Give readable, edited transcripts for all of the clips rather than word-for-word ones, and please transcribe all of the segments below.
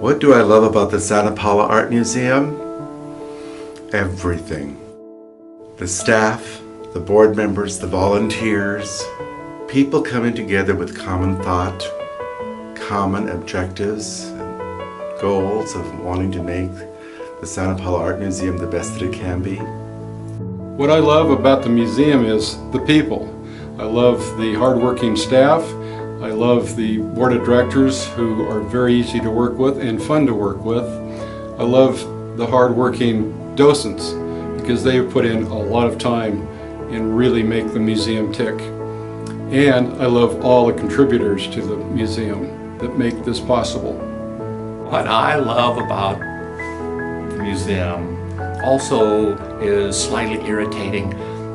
What do I love about the Santa Paula Art Museum? Everything. The staff, the board members, the volunteers, people coming together with common thought, common objectives, and goals of wanting to make the Santa Paula Art Museum the best that it can be. What I love about the museum is the people. I love the hardworking staff. I love the board of directors who are very easy to work with and fun to work with. I love the hardworking docents because they have put in a lot of time and really make the museum tick. And I love all the contributors to the museum that make this possible. What I love about the museum also is slightly irritating.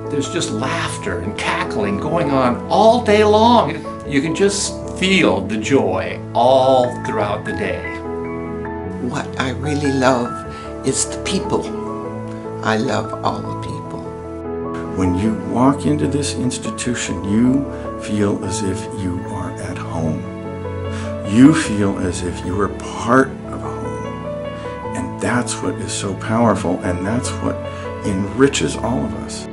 There's just laughter and cackling going on all day long. You can just feel the joy all throughout the day. What I really love is the people. I love all the people. When you walk into this institution, you feel as if you are at home. You feel as if you are part of home. And that's what is so powerful, and that's what enriches all of us.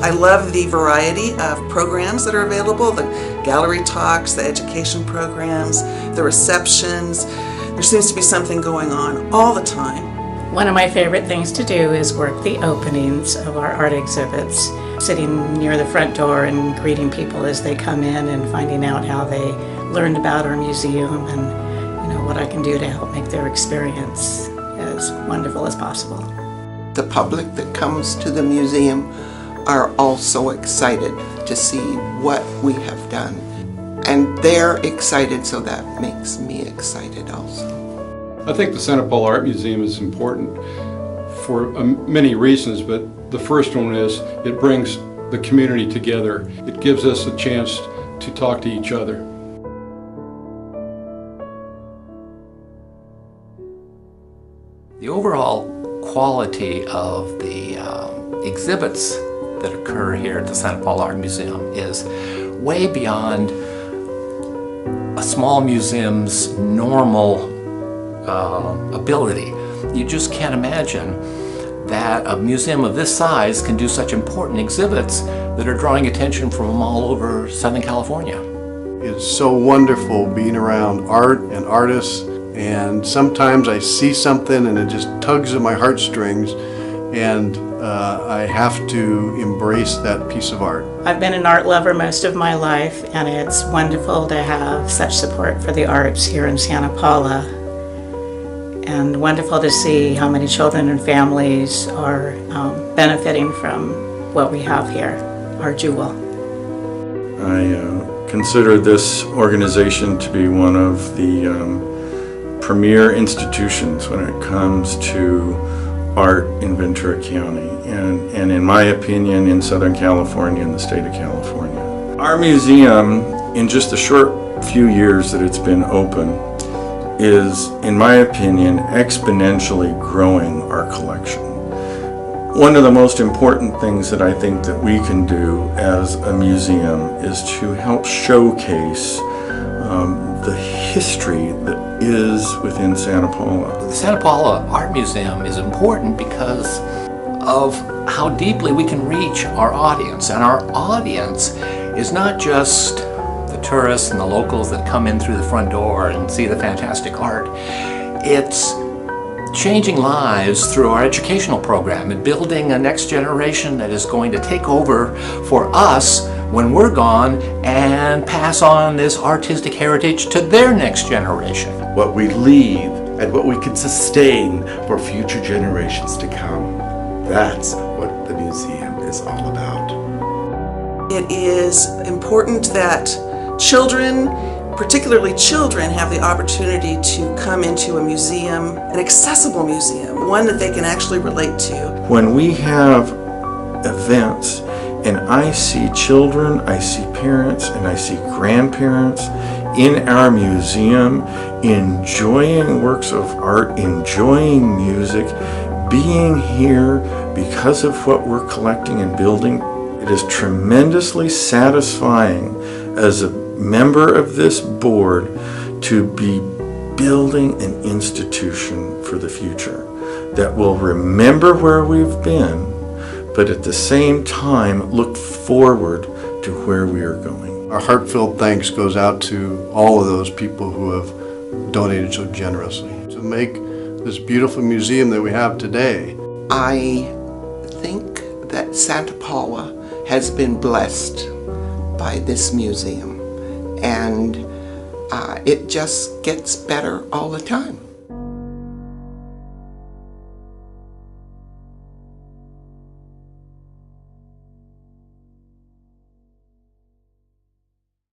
I love the variety of programs that are available, the gallery talks, the education programs, the receptions. There seems to be something going on all the time. One of my favorite things to do is work the openings of our art exhibits, sitting near the front door and greeting people as they come in and finding out how they learned about our museum and what I can do to help make their experience as wonderful as possible. The public that comes to the museum are also excited to see what we have done. And they're excited, so that makes me excited also. I think the Santa Paula Art Museum is important for many reasons, but the first one is it brings the community together. It gives us a chance to talk to each other. The overall quality of the exhibits that occur here at the Santa Paula Art Museum is way beyond a small museum's normal ability. You just can't imagine that a museum of this size can do such important exhibits that are drawing attention from all over Southern California. It's so wonderful being around art and artists, and sometimes I see something and it just tugs at my heartstrings, and I have to embrace that piece of art. I've been an art lover most of my life, and it's wonderful to have such support for the arts here in Santa Paula, and wonderful to see how many children and families are benefiting from what we have here, our jewel. I consider this organization to be one of the premier institutions when it comes to art in Ventura County, and in my opinion in Southern California and the state of California. Our museum, in just the short few years that it's been open, is, in my opinion, exponentially growing our collection. One of the most important things that I think that we can do as a museum is to help showcase the history that is within Santa Paula. The Santa Paula Art Museum is important because of how deeply we can reach our audience. And our audience is not just the tourists and the locals that come in through the front door and see the fantastic art. It's changing lives through our educational program and building a next generation that is going to take over for us when we're gone and pass on this artistic heritage to their next generation. What we leave and what we can sustain for future generations to come. That's what the museum is all about. It is important that children, particularly children, have the opportunity to come into a museum, an accessible museum, one that they can actually relate to. When we have events and I see children, I see parents, and I see grandparents in our museum enjoying works of art, enjoying music, being here because of what we're collecting and building, it is tremendously satisfying as a member of this board to be building an institution for the future that will remember where we've been, but at the same time look forward to where we are going. Our heartfelt thanks goes out to all of those people who have donated so generously to make this beautiful museum that we have today. I think that Santa Paula has been blessed by this museum, and it just gets better all the time.